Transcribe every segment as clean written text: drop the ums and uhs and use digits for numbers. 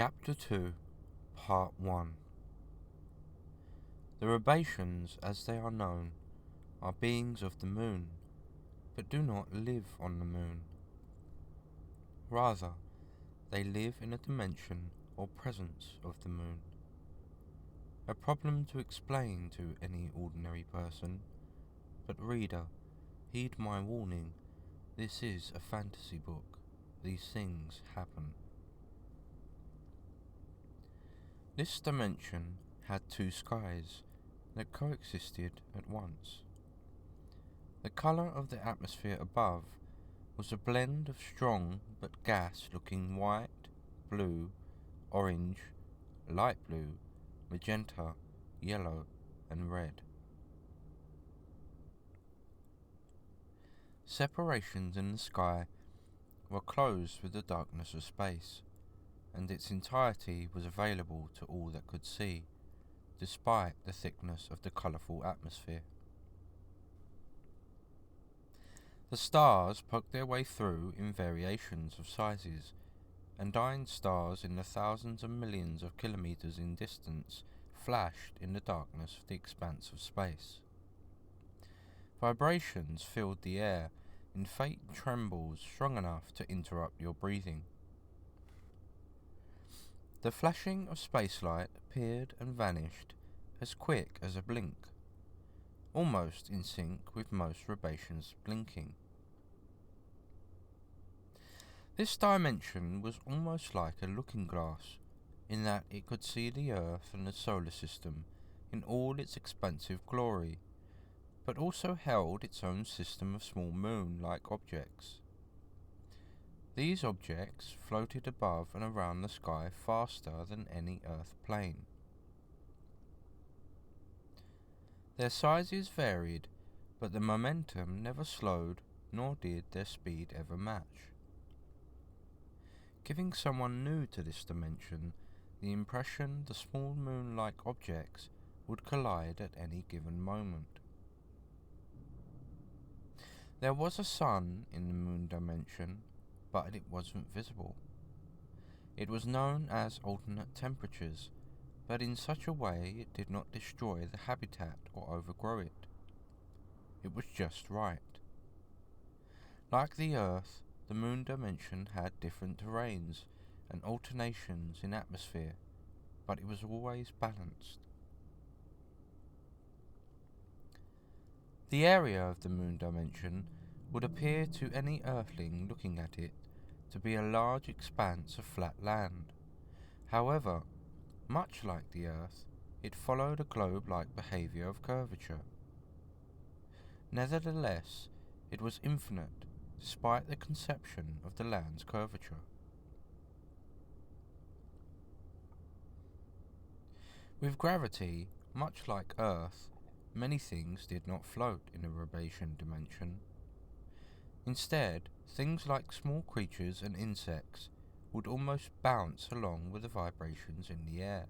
Chapter 2, Part 1. The Rabations, as they are known, are beings of the moon, but do not live on the moon. Rather, they live in a dimension or presence of the moon. A problem to explain to any ordinary person, but reader, heed my warning, this is a fantasy book. These things happen. This dimension had two skies that coexisted at once. The colour of the atmosphere above was a blend of strong but gas-looking white, blue, orange, light blue, magenta, yellow, and red. Separations in the sky were closed with the darkness of space, and its entirety was available to all that could see, despite the thickness of the colourful atmosphere. The stars poked their way through in variations of sizes, and dying stars in the thousands and millions of kilometres in distance flashed in the darkness of the expanse of space. Vibrations filled the air in faint trembles strong enough to interrupt your breathing. The flashing of spacelight appeared and vanished as quick as a blink, almost in sync with most Rabations blinking. This dimension was almost like a looking glass, in that it could see the Earth and the solar system in all its expansive glory, but also held its own system of small moon-like objects. These objects floated above and around the sky faster than any Earth plane. Their sizes varied, but the momentum never slowed, nor did their speed ever match, giving someone new to this dimension the impression the small moon-like objects would collide at any given moment. There was a sun in the moon dimension, but it wasn't visible. It was known as alternate temperatures, but in such a way it did not destroy the habitat or overgrow it. It was just right. Like the Earth, the moon dimension had different terrains and alternations in atmosphere, but it was always balanced. The area of the moon dimension would appear to any Earthling looking at it to be a large expanse of flat land. However, much like the Earth, it followed a globe-like behaviour of curvature. Nevertheless, it was infinite, despite the conception of the land's curvature. With gravity, much like Earth, many things did not float in the Rabation dimension. Instead, things like small creatures and insects would almost bounce along with the vibrations in the air.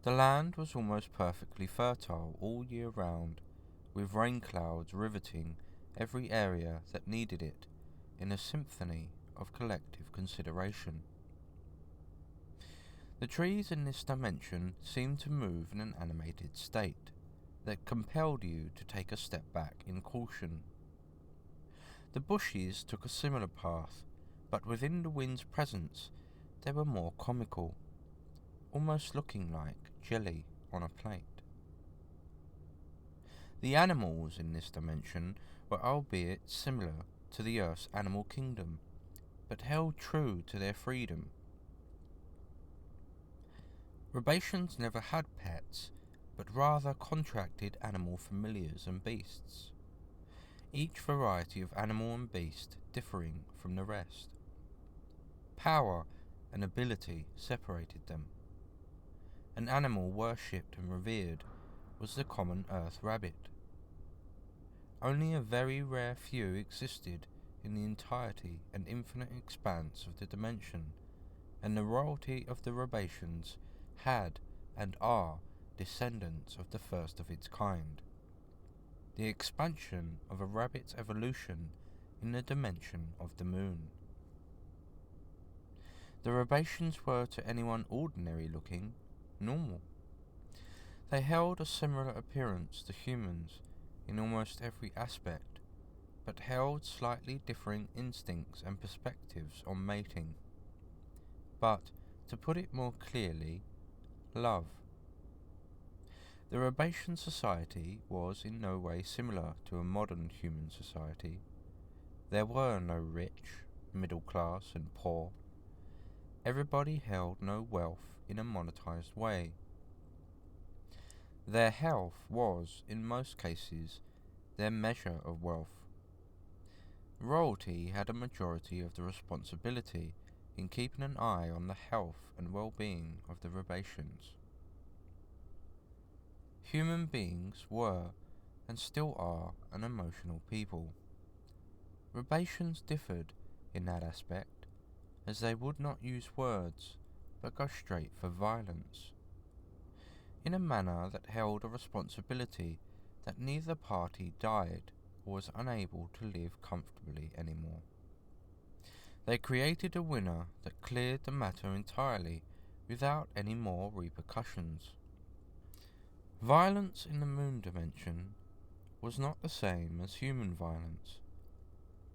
The land was almost perfectly fertile all year round, with rain clouds riveting every area that needed it in a symphony of collective consideration. The trees in this dimension seemed to move in an animated state that compelled you to take a step back in caution. The bushes took a similar path, but within the wind's presence they were more comical, almost looking like jelly on a plate. The animals in this dimension were albeit similar to the Earth's animal kingdom, but held true to their freedom. Rabations never had pets, but rather contracted animal familiars and beasts, each variety of animal and beast differing from the rest. Power and ability separated them. An animal worshipped and revered was the common earth rabbit. Only a very rare few existed in the entirety and infinite expanse of the dimension, and the royalty of the Rabations had and are descendants of the first of its kind, the expansion of a rabbit's evolution in the dimension of the moon. The Rabations were, to anyone ordinary looking, normal. They held a similar appearance to humans in almost every aspect, but held slightly differing instincts and perspectives on mating. But, to put it more clearly, love. The Rabation society was in no way similar to a modern human society. There were no rich, middle class and poor. Everybody held no wealth in a monetized way. Their health was, in most cases, their measure of wealth. Royalty had a majority of the responsibility in keeping an eye on the health and well-being of the Rabations. Human beings were, and still are, an emotional people. Rabations differed in that aspect, as they would not use words, but go straight for violence, in a manner that held a responsibility that neither party died or was unable to live comfortably anymore. They created a winner that cleared the matter entirely without any more repercussions. Violence in the moon dimension was not the same as human violence.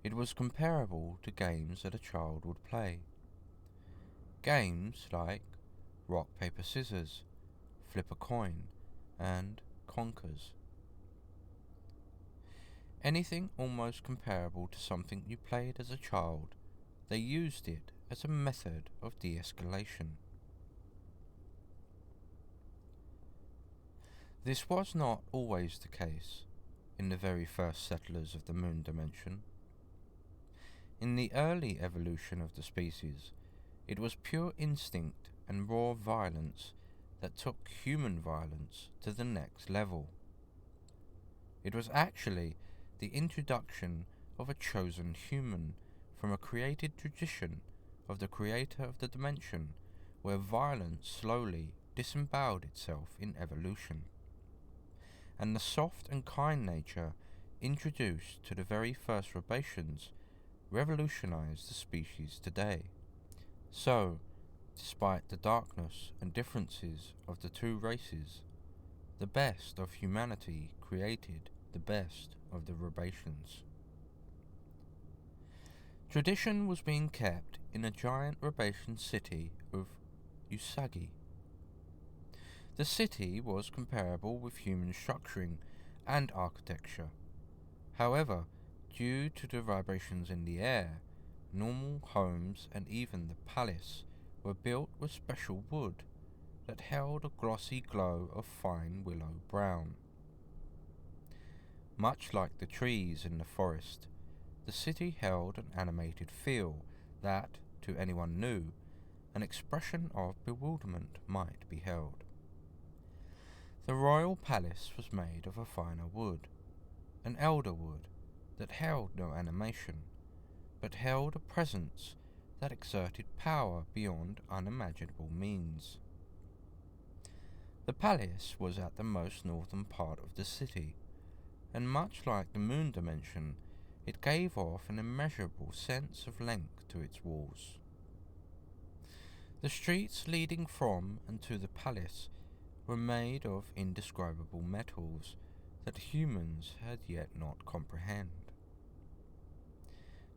It was comparable to games that a child would play. Games like rock, paper, scissors, flip a coin, and conkers. Anything almost comparable to something you played as a child, they used it as a method of de-escalation. This was not always the case in the very first settlers of the moon dimension. In the early evolution of the species, it was pure instinct and raw violence that took human violence to the next level. It was actually the introduction of a chosen human from a created tradition of the creator of the dimension, where violence slowly disemboweled itself in evolution, and the soft and kind nature introduced to the very first Rabations revolutionized the species today. So, despite the darkness and differences of the two races, the best of humanity created the best of the Rabations. Tradition was being kept in a giant Rabation city of Usagi. The city was comparable with human structuring and architecture. However, due to the vibrations in the air, normal homes and even the palace were built with special wood that held a glossy glow of fine willow brown. Much like the trees in the forest, the city held an animated feel that, to anyone new, an expression of bewilderment might be held. The royal palace was made of a finer wood, an elder wood that held no animation, but held a presence that exerted power beyond unimaginable means. The palace was at the most northern part of the city, and much like the moon dimension, it gave off an immeasurable sense of length to its walls. The streets leading from and to the palace were made of indescribable metals that humans had yet not comprehend.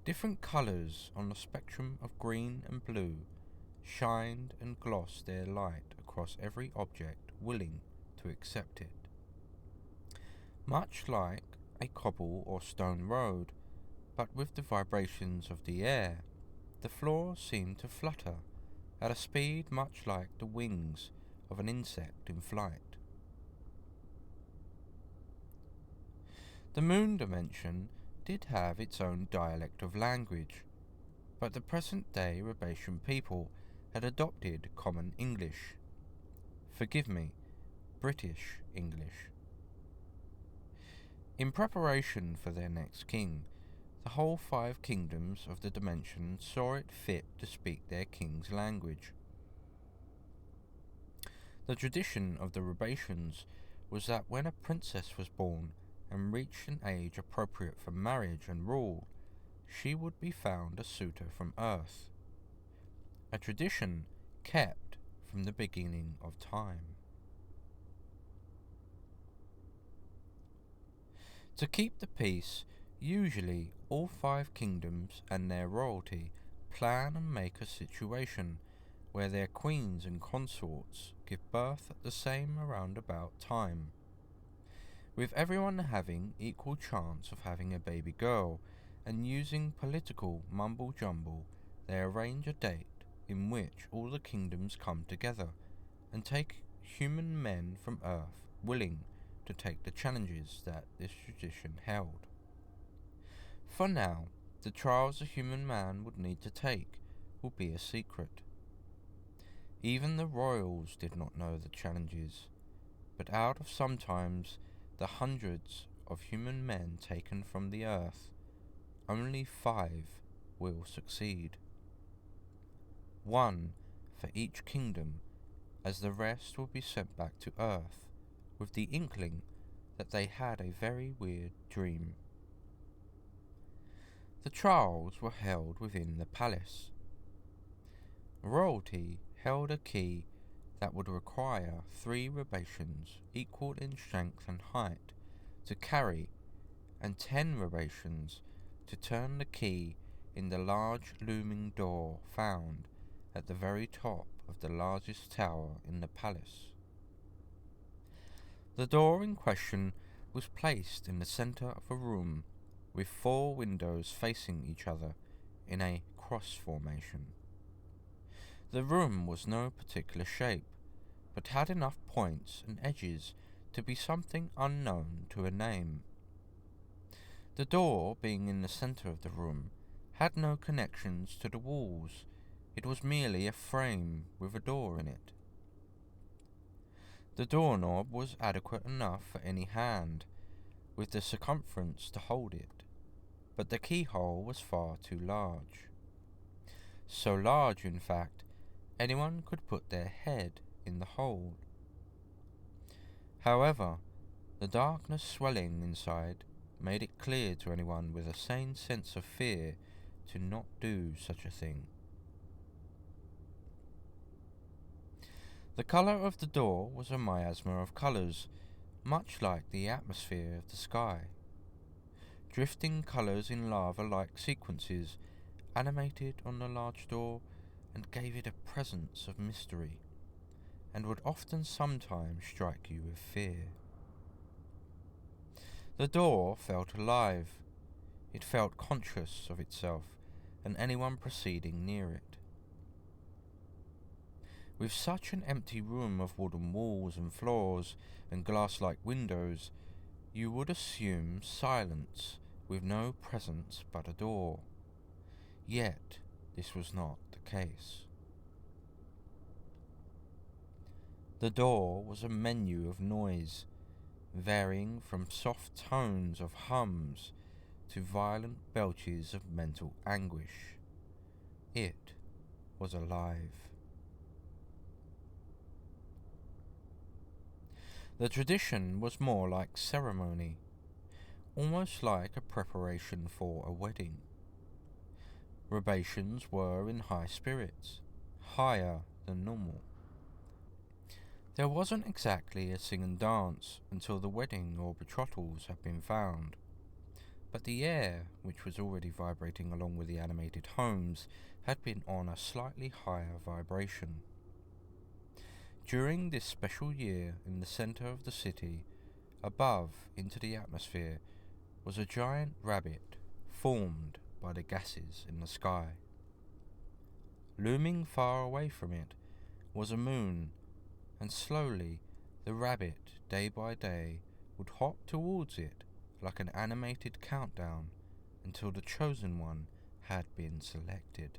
Different colours on the spectrum of green and blue shined and glossed their light across every object willing to accept it. Much like a cobble or stone road, but with the vibrations of the air, the floor seemed to flutter at a speed much like the wings of an insect in flight. The moon dimension did have its own dialect of language, but the present-day Rabation people had adopted Common English. Forgive me, British English. In preparation for their next king, the whole 5 kingdoms of the dimension saw it fit to speak their king's language. The tradition of the Rabations was that when a princess was born and reached an age appropriate for marriage and rule, she would be found a suitor from Earth. a tradition kept from the beginning of time. To keep the peace, usually all 5 kingdoms and their royalty plan and make a situation where their queens and consorts give birth at the same roundabout time, with everyone having equal chance of having a baby girl, and using political mumble-jumble they arrange a date in which all the kingdoms come together and take human men from Earth willing to take the challenges that this tradition held. For now, the trials a human man would need to take will be a secret. Even the royals did not know the challenges, but out of sometimes the hundreds of human men taken from the earth, only 5 will succeed. 1 for each kingdom, as the rest will be sent back to Earth with the inkling that they had a very weird dream. The trials were held within the palace. Royalty held a key that would require 3 Rabations equal in strength and height to carry, and 10 Rabations to turn the key in the large looming door found at the very top of the largest tower in the palace. The door in question was placed in the centre of a room with 4 windows facing each other in a cross formation. The room was no particular shape, but had enough points and edges to be something unknown to a name. The door, being in the centre of the room, had no connections to the walls. It was merely a frame with a door in it. The doorknob was adequate enough for any hand, with the circumference to hold it, but the keyhole was far too large. So large, in fact, anyone could put their head in the hole. However, the darkness swelling inside made it clear to anyone with a sane sense of fear to not do such a thing. The colour of the door was a miasma of colours, much like the atmosphere of the sky. Drifting colours in lava-like sequences animated on the large door and gave it a presence of mystery, and would often sometimes strike you with fear. The door felt alive. It felt conscious of itself and anyone proceeding near it. With such an empty room of wooden walls and floors and glass-like windows, you would assume silence with no presence but a door. Yet this was not the case. The door was a menu of noise, varying from soft tones of hums to violent belches of mental anguish. It was alive. The tradition was more like ceremony, almost like a preparation for a wedding. Rabations were in high spirits, higher than normal. There wasn't exactly a sing and dance until the wedding or betrothals had been found, but the air, which was already vibrating along with the animated homes, had been on a slightly higher vibration. During this special year, in the centre of the city, above into the atmosphere, was a giant rabbit formed by the gases in the sky. Looming far away from it was a moon, and slowly the rabbit, day by day, would hop towards it like an animated countdown until the chosen one had been selected.